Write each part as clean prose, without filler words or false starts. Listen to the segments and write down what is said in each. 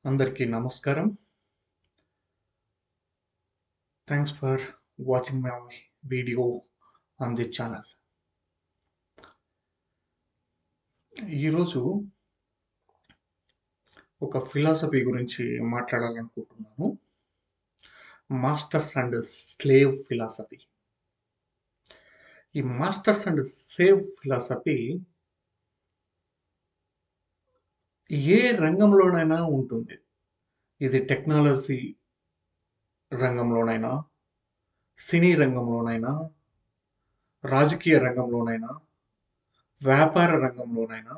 అందరికీ నమస్కారం. Thanks for watching my video on the channel. ఈరోజు ఒక ఫిలాసఫీ గురించి మాట్లాడాలనుకుంటున్నాను. Masters and slave philosophy. ఈ మాస్టర్స్ అండ్ స్లేవ్ ఫిలాసఫీ ఏ రంగంలోనైనా ఉంటుంది. ఇది టెక్నాలజీ రంగంలోనైనా, సినీ రంగంలోనైనా, రాజకీయ రంగంలోనైనా, వ్యాపార రంగంలోనైనా,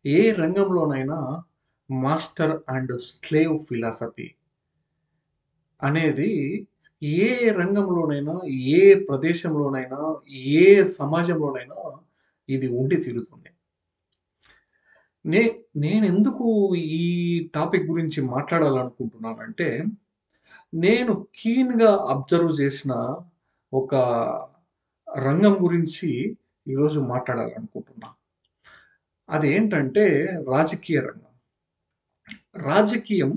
ఏ రంగంలోనైనా మాస్టర్ అండ్ స్లేవ్ ఫిలాసఫీ అనేది ఏ రంగంలోనైనా, ఏ ప్రదేశంలోనైనా, ఏ సమాజంలోనైనా ఇది ఉండి తీరుతుంది. నే నేనెందుకు ఈ టాపిక్ గురించి మాట్లాడాలనుకుంటున్నానంటే, నేను కీన్‌గా అబ్జర్వ్ చేసిన ఒక రంగం గురించి ఈరోజు మాట్లాడాలనుకుంటున్నా. అదేంటంటే రాజకీయ రంగం. రాజకీయం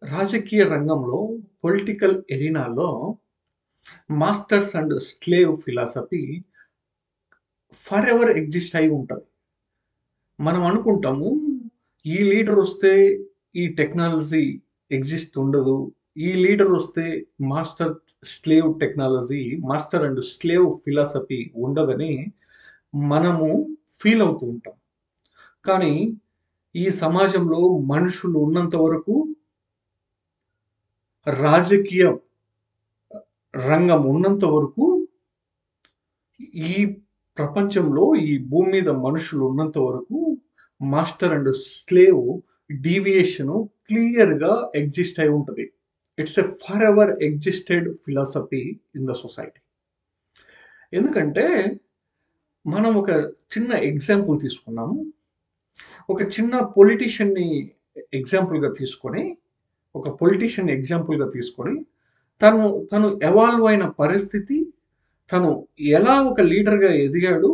రాజకీయ రంగంలో పొలిటికల్ ఎరీనాలో masters and slave philosophy forever exist అయి ఉంటది. మనం అనుకుంటాము, ఈ లీడర్ వస్తే ఈ టెక్నాలజీ ఎగ్జిస్ట్ ఉండదు. ఈ లీడర్ వస్తే master slave technology, master and slave philosophy ఉండదని మనము ఫీల్ అవుతూ ఉంటాం. కానీ ఈ సమాజంలో మనుషులు ఉన్నంత వరకు, రాజకీయ రంగం ఉన్నంత వరకు, ఈ ప్రపంచంలో ఈ భూమి మీద మనుషులు ఉన్నంత వరకు మాస్టర్ అండ్ స్లేవ్ డీవియేషన్ క్లియర్‌గా ఎగ్జిస్ట్ అయి ఉంటది. It's a for ever existed philosophy in the society. ఎందుకంటే మనం ఒక చిన్న ఎగ్జాంపుల్ తీసుకున్నాము. ఒక చిన్న పొలిటీషియన్‌ని ఎగ్జాంపుల్‌గా తీసుకొని, ఒక పొలిటీషియన్ ఎగ్జాంపుల్‌గా తీసుకొని, తను తను ఎవాల్వ్ అయిన పరిస్థితి, తను ఎలా ఒక లీడర్‌గా ఎదిగాడు,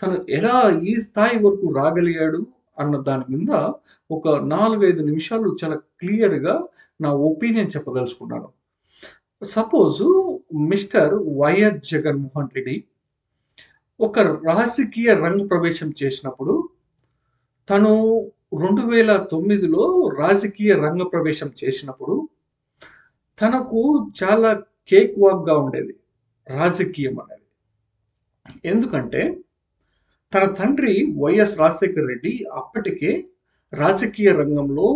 తను ఎలా ఈ స్థాయి వరకు రాగలిగాడు అన్న దాని మీద ఒక 4, 5 నిమిషాలు చాలా క్లియర్‌గా నా ఒపీనియన్ చెప్పదలుచుకున్నాను. Suppose mister YS Jaganmohan Reddy ఒక రాజకీయ రంగ ప్రవేశం చేసినప్పుడు, తను 2009లో రాజకీయ రంగ ప్రవేశం చేసినప్పుడు, తనకు చాలా కేక్ వాక్‌గా ఉండేది రాజకీయం అనేది. ఎందుకంటే తన తండ్రి వైఎస్ రాజశేఖర్ రెడ్డి అప్పటికే రాజకీయ రంగంలో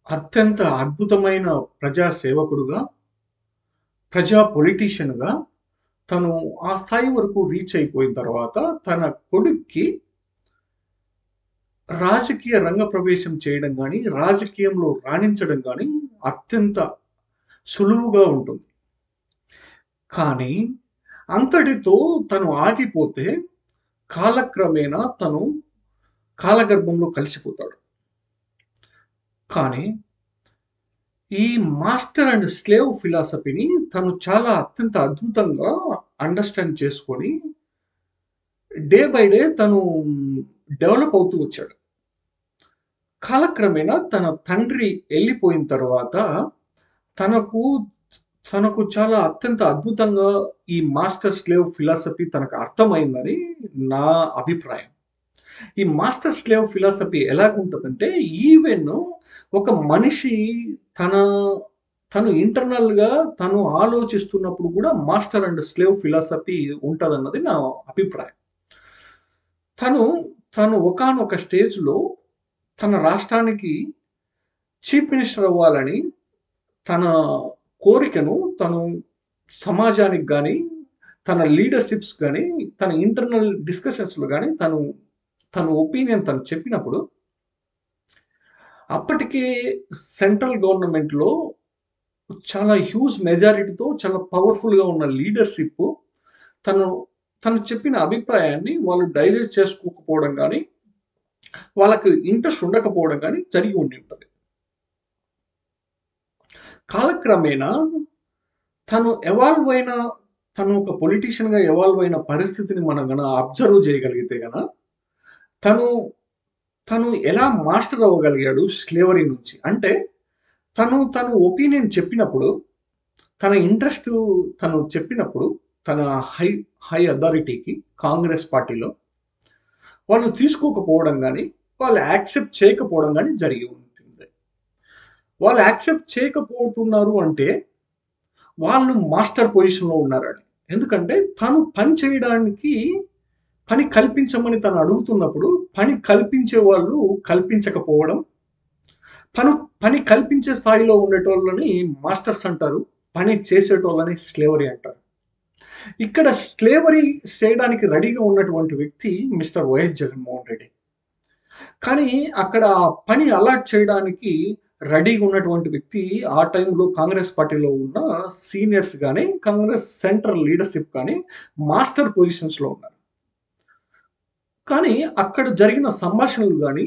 అత్యంత అద్భుతమైన ప్రజా సేవకుడుగా, ప్రజా పొలిటీషియన్‌గా తను ఆ స్థాయి వరకు రీచ్ అయిపోయిన తర్వాత, తన కొడుక్కి రాజకీయ రంగ ప్రవేశం చేయడం గాని, రాజకీయంలో రాణించడం గాని అత్యంత సులువుగా ఉంటుంది. కానీ అంతటితో తను ఆగిపోతే కాలక్రమేణా తను కాలగర్భంలో కలిసిపోతాడు. కానీ ఈ మాస్టర్ అండ్ స్లేవ్ ఫిలాసఫీని తను చాలా అత్యంత అద్భుతంగా అండర్‌స్టాండ్ చేసుకొని, డే బై డే తను డెవలప్ అవుతూ వచ్చాడు. కాలక్రమేణా తన తండ్రి ఎళ్ళిపోయిన తర్వాత తనకు తనకు చాలా అత్యంత అద్భుతంగా ఈ మాస్టర్ స్లేవ్ ఫిలాసఫీ తనకు అర్థమైందని నా అభిప్రాయం. ఈ మాస్టర్ స్లేవ్ ఫిలాసఫీ ఎలాగుంటదంటే, ఈవెన్ ఒక మనిషి తన తను ఇంటర్నల్‌గా తను ఆలోచిస్తున్నప్పుడు కూడా మాస్టర్ అండ్ స్లేవ్ ఫిలాసఫీ ఉంటదన్నది నా అభిప్రాయం. తను తను ఒకానొక స్టేజ్‌లో తన రాష్ట్రానికి చీఫ్ మినిస్టర్ అవ్వాలని తన కోరికను తను సమాజానికి గాని, తన లీడర్‌షిప్స్ గాని, తన ఇంటర్నల్ డిస్కషన్స్‌లో గాని తన ఒపీనియన్ తను చెప్పినప్పుడు, అప్పటికే సెంట్రల్ గవర్నమెంట్‌లో చాలా హ్యూజ్ మెజారిటీతో చాలా పవర్‌ఫుల్‌గా ఉన్న లీడర్‌షిప్ తను తను చెప్పిన అభిప్రాయాన్ని వాళ్ళు డైజెస్ట్ చేసుకోకపోవడం గాని, వాళ్ళకి ఇంట్రెస్ట్ ఉండకపోవడం గాని జరిగి ఉండింటది. కాలక్రమేణా తను ఎవాల్వ్ అయిన తను ఒక పొలిటీషియన్‌గా ఎవాల్వ్ అయిన పరిస్థితిని మనం అబ్జర్వ్ చేయగలిగితే తను తను ఎలా మాస్టర్ అవ్వగలిగాడు స్లేవరీ నుంచి అంటే తను ఒపీనియన్ చెప్పినప్పుడు తన ఇంట్రెస్ట్ తను చెప్పినప్పుడు తన హై హై అథారిటీకి కాంగ్రెస్ పార్టీలో వాళ్ళు తీసుకోకపోవడం కానీ వాళ్ళు యాక్సెప్ట్ చేయకపోవడం కానీ జరిగి ఉంటుంది. వాళ్ళు యాక్సెప్ట్ చేయకపోతున్నారు అంటే వాళ్ళు మాస్టర్ పొజిషన్లో ఉన్నారని. ఎందుకంటే తను పని చేయడానికి పని కల్పించమని తను అడుగుతున్నప్పుడు పని కల్పించే వాళ్ళు కల్పించకపోవడం, పని కల్పించే స్థాయిలో ఉండేటోళ్ళని మాస్టర్స్ అంటారు, పని చేసేటోళ్ళని స్లేవరీ అంటారు. ఇక్కడ స్లేవరీ చేయడానికి రెడీగా ఉన్నటువంటి వ్యక్తి మిస్టర్ వైఎస్ జగన్మోహన్ రెడ్డి. కానీ అక్కడ పని అలాట్ చేయడానికి రెడీగా ఉన్నటువంటి వ్యక్తి ఆ టైంలో కాంగ్రెస్ పార్టీలో ఉన్న సీనియర్స్ కానీ కాంగ్రెస్ సెంట్రల్ లీడర్షిప్ కానీ మాస్టర్ పొజిషన్స్లో ఉన్నారు. కానీ అక్కడ జరిగిన సంభాషణలు కానీ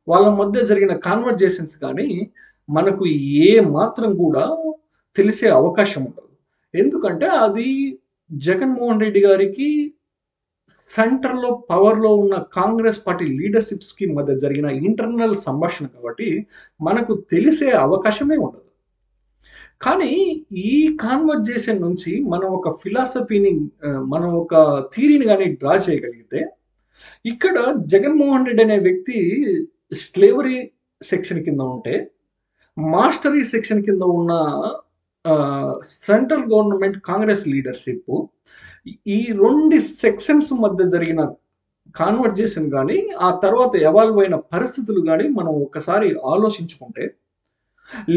వాళ్ళ మధ్య జరిగిన కాన్వర్జేషన్స్ కానీ మనకు ఏ మాత్రం కూడా తెలిసే అవకాశం ఉండదు. ఎందుకంటే అది జగన్మోహన్ రెడ్డి గారికి సెంటర్లో పవర్లో ఉన్న కాంగ్రెస్ పార్టీ లీడర్షిప్స్కి మధ్య జరిగిన ఇంటర్నల్ సంభాషణ కాబట్టి మనకు తెలిసే అవకాశమే ఉండదు. కానీ ఈ కాన్వర్జేషన్ నుంచి మనం ఒక ఫిలాసఫీని మనం ఒక థీరీని కానీ డ్రా చేయగలిగితే ఇక్కడ జగన్మోహన్ రెడ్డి అనే వ్యక్తి స్లేవరీ సెక్షన్ కింద ఉంటే మాస్టరీ సెక్షన్ కింద ఉన్న సెంట్రల్ గవర్నమెంట్ కాంగ్రెస్ లీడర్షిప్ ఈ రెండు సెక్షన్స్ మధ్య జరిగిన కాన్వర్జేషన్ కానీ ఆ తర్వాత ఎవాల్వ్ అయిన పరిస్థితులు కానీ మనం ఒకసారి ఆలోచించుకుంటే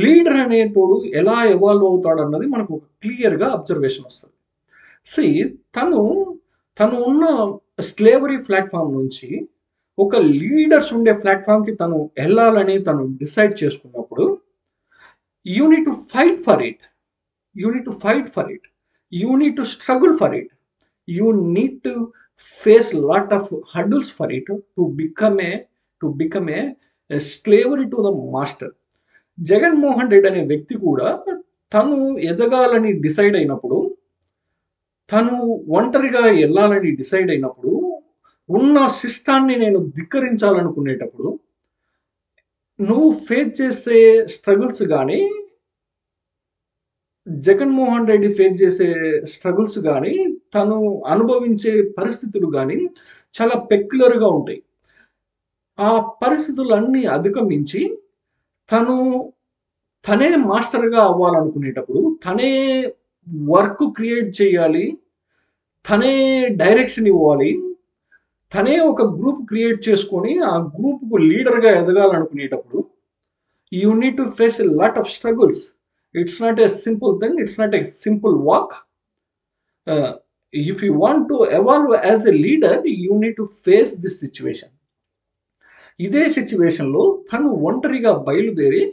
లీడర్ అనేటోడు ఎలా ఎవాల్వ్ అవుతాడు అన్నది మనకు ఒక క్లియర్గా అబ్జర్వేషన్ వస్తుంది. తను ఉన్న స్లేవరీ ప్లాట్ఫామ్ నుంచి ఒక లీడర్స్ ఉండే ప్లాట్ఫామ్కి తను వెళ్ళాలని తను డిసైడ్ చేసుకున్నప్పుడు you need to fight for it, you need to fight for it, you need to struggle for it, you need to face lot of hurdles for it to become a slavery to the master. Jaganmohan Reddy అనే వ్యక్తి కూడా తను ఎదగాలని decide అయినప్పుడు, తను ఒంటరిగా వెళ్ళాలని decide అయినప్పుడు, ఉన్న సిస్టాన్ని నేను ధిక్కరించాలనుకునేటప్పుడు నువ్వు ఫేస్ చేసే స్ట్రగుల్స్ కానీ జగన్మోహన్ రెడ్డి ఫేస్ చేసే స్ట్రగుల్స్ కానీ తను అనుభవించే పరిస్థితులు కానీ చాలా పెక్యులర్గా ఉంటాయి. ఆ పరిస్థితులన్నీ అధిగమించి తనే మాస్టర్గా అవ్వాలనుకునేటప్పుడు తనే వర్క్ క్రియేట్ చేయాలి, తనే డైరెక్షన్ ఇవ్వాలి, తనే ఒక గ్రూప్ క్రియేట్ చేసుకొని ఆ గ్రూప్కు లీడర్గా ఎదగాలనుకునేటప్పుడు you need to face a lot of struggles. It's not a simple thing, it's not a simple walk. If you want to evolve as a leader you need to face this situation. ఇదే సిచ్యువేషన్లో తను ఒంటరిగా బయలుదేరి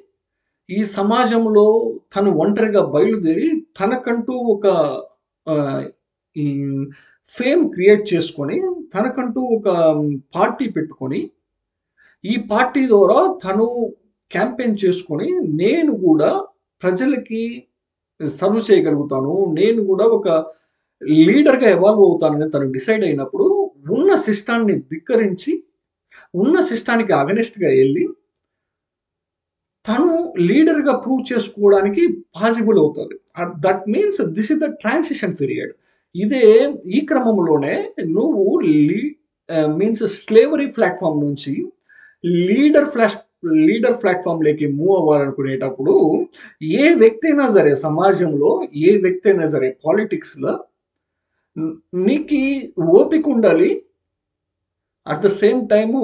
ఈ సమాజంలో తనకంటూ ఒక ఈ ఫేమ్ క్రియేట్ చేసుకొని తనకంటూ ఒక పార్టీ పెట్టుకొని ఈ పార్టీ ద్వారా తను క్యాంపెయిన్ చేసుకొని నేను కూడా ప్రజలకి సర్వ్ చేయగలుగుతాను, నేను కూడా ఒక లీడర్గా ఎవాల్వ్ అవుతానని తను డిసైడ్ అయినప్పుడు ఉన్న సిస్టాన్ని ధిక్కరించి ఉన్న సిస్టానికి అగనెస్ట్గా వెళ్ళి తను లీడర్గా ప్రూవ్ చేసుకోవడానికి పాసిబుల్ అవుతుంది. That means this is the transition period. ఈ క్రమంలోనే నువ్వు మీన్స్ స్లేవరీ ప్లాట్ఫామ్ నుంచి లీడర్ ప్లాట్ఫామ్లోకి మూవ్ అవ్వాలనుకునేటప్పుడు ఏ వ్యక్తి అయినా సరే సమాజంలో, ఏ వ్యక్తి అయినా సరే పాలిటిక్స్లో నీకు ఓపిక ఉండాలి, అట్ ద సేమ్ టైము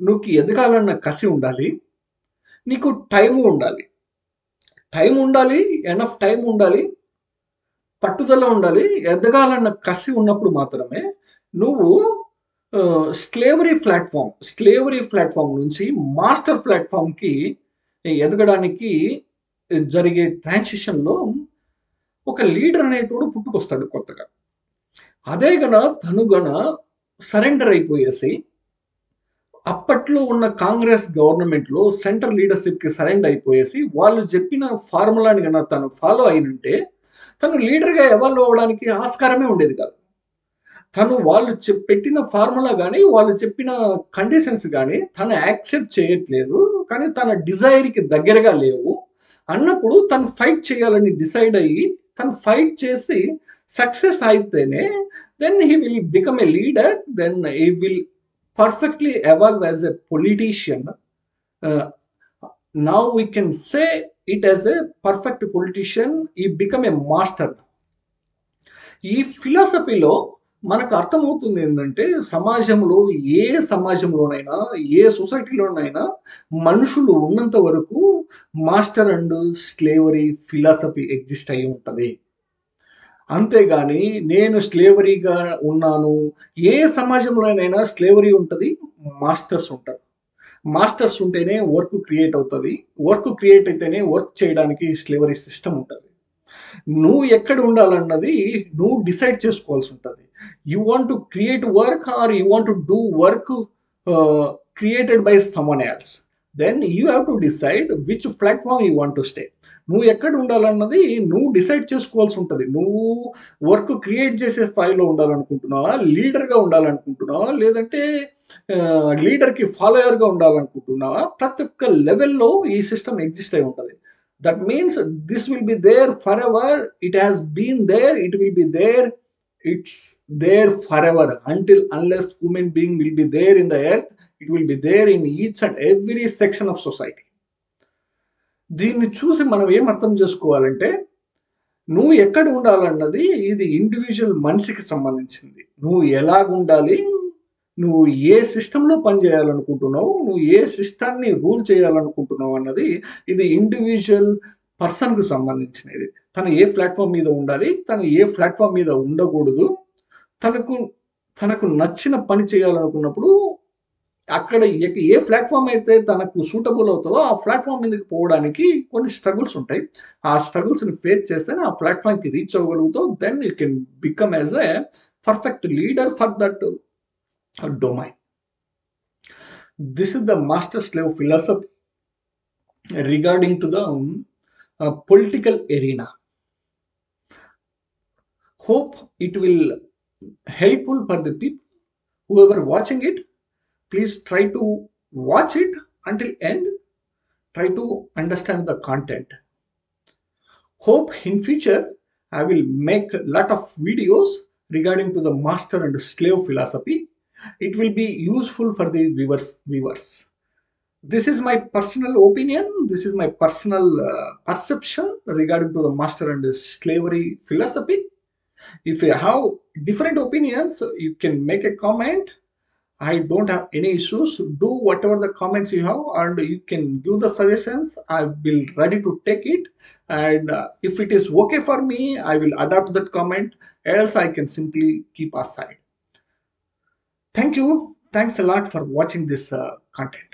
నువ్వు ఎదగాలన్న కసి ఉండాలి, నీకు టైం ఉండాలి, ఎనఫ్ టైం ఉండాలి, పట్టుదల ఉండాలి. ఎదగాలన్న కసి ఉన్నప్పుడు మాత్రమే నువ్వు స్లేవరీ ప్లాట్ఫామ్ నుంచి మాస్టర్ ప్లాట్ఫామ్కి ఎదగడానికి జరిగే ట్రాన్సిషన్లో ఒక లీడర్ అనేటోడు పుట్టుకొస్తాడు కొత్తగా. అదే తను సరెండర్ అయిపోయేసి అప్పట్లో ఉన్న కాంగ్రెస్ గవర్నమెంట్లో సెంట్రల్ లీడర్షిప్కి సరెండర్ అయిపోయేసి వాళ్ళు చెప్పిన ఫార్ములాని తను ఫాలో అయినంటే తను లీడర్గా ఎవాల్వ్ అవ్వడానికి ఆస్కారమే ఉండేది కాదు. తను వాళ్ళు పెట్టిన ఫార్ములా కానీ వాళ్ళు చెప్పిన కండిషన్స్ కానీ తను యాక్సెప్ట్ చేయట్లేదు, కానీ తన డిజైర్కి దగ్గరగా లేవు అన్నప్పుడు తను ఫైట్ చేయాలని డిసైడ్ అయ్యి తను ఫైట్ చేసి సక్సెస్ అయితేనే then he will become a leader, then he will perfectly evolve as a politician. Now we can say it as a perfect politician, he become a master. ఈ ఫిలాసఫీలో మనకు అర్థమవుతుంది ఏంటంటే, సమాజంలో ఏ సమాజంలోనైనా ఏ సొసైటీలోనైనా మనుషులు ఉన్నంత వరకు master and slavery philosophy exist అయి ఉంటుంది. అంతేగాని నేను స్లేవరీగా ఉన్నాను, ఏ సమాజంలోనైనా స్లేవరీ ఉంటుంది, మాస్టర్స్ ఉంటారు. మాస్టర్స్ ఉంటేనే వర్క్ క్రియేట్ అవుతుంది, వర్క్ క్రియేట్ అయితేనే వర్క్ చేయడానికి స్లేవరీ సిస్టమ్ ఉంటుంది. నువ్వు ఎక్కడ ఉండాలన్నది నువ్వు డిసైడ్ చేసుకోవాల్సి ఉంటుంది. You want to create work or you want to do work created by someone else, then you have to decide which platform you want to stay. నువ్వు ఎక్కడ ఉండాలన్నది నువ్వు డిసైడ్ చేసుకోవాల్సి ఉంటుంది. నువ్వు వర్క్ క్రియేట్ చేసే స్థాయిలో ఉండాలనుకుంటున్నావా, లీడర్గా ఉండాలనుకుంటున్నావా, లేదంటే లీడర్కి ఫాలోయర్గా ఉండాలనుకుంటున్నావా? ప్రతి ఒక్క లెవెల్లో ఈ సిస్టమ్ ఎగ్జిస్ట్ అయి ఉంటుంది. That means this will be there forever. It has been there, it will be there, it's there forever until unless human being will be there in the earth. It will be there in each and every section of society. దీన్ని చూసి మనం ఏం అర్థం చేసుకోవాలంటే, నువ్వు ఎక్కడ ఉండాలన్నది ఇది individual మనిషికి సంబంధించింది. నువ్వు ఎలాగుండాలి, నువ్వు ఏ సిస్టంలో పనిచేయాలనుకుంటున్నావు, నువ్వు ఏ సిస్టాన్ని రూల్ చేయాలనుకుంటున్నావు అన్నది ఇది ఇండివిజువల్ పర్సన్కు సంబంధించినది. తను ఏ ప్లాట్ఫామ్ మీద ఉండాలి, తను ఏ ప్లాట్ఫామ్ మీద ఉండకూడదు, తనకు నచ్చిన పని చేయాలనుకున్నప్పుడు అక్కడ ఏ ప్లాట్ఫామ్ అయితే తనకు సూటబుల్ అవుతుందో ఆ ప్లాట్ఫామ్ మీదకి పోవడానికి కొన్ని స్ట్రగుల్స్ ఉంటాయి. ఆ స్ట్రగుల్స్ని ఫేస్ చేస్తేనే ఆ ప్లాట్ఫామ్కి రీచ్ అవ్వగలుగుతావు. Then you can become as a perfect leader for that domain. This is the master slave philosophy regarding to the political arena. Hope it will helpful for the people whoever watching it. Please try to watch it until end, try to understand the content. Hope in future I will make a lot of videos regarding to the master and slave philosophy. It will be useful for the viewers. This is my personal opinion, this is my personal perception regarding to the master and slavery philosophy. If you have different opinions, you can make a comment. I don't have any issues. Do whatever the comments you have and you can give the suggestions. I will ready to take it, and if it is okay for me, I will adapt that comment, else I can simply keep aside. Thank you. Thanks a lot for watching this content.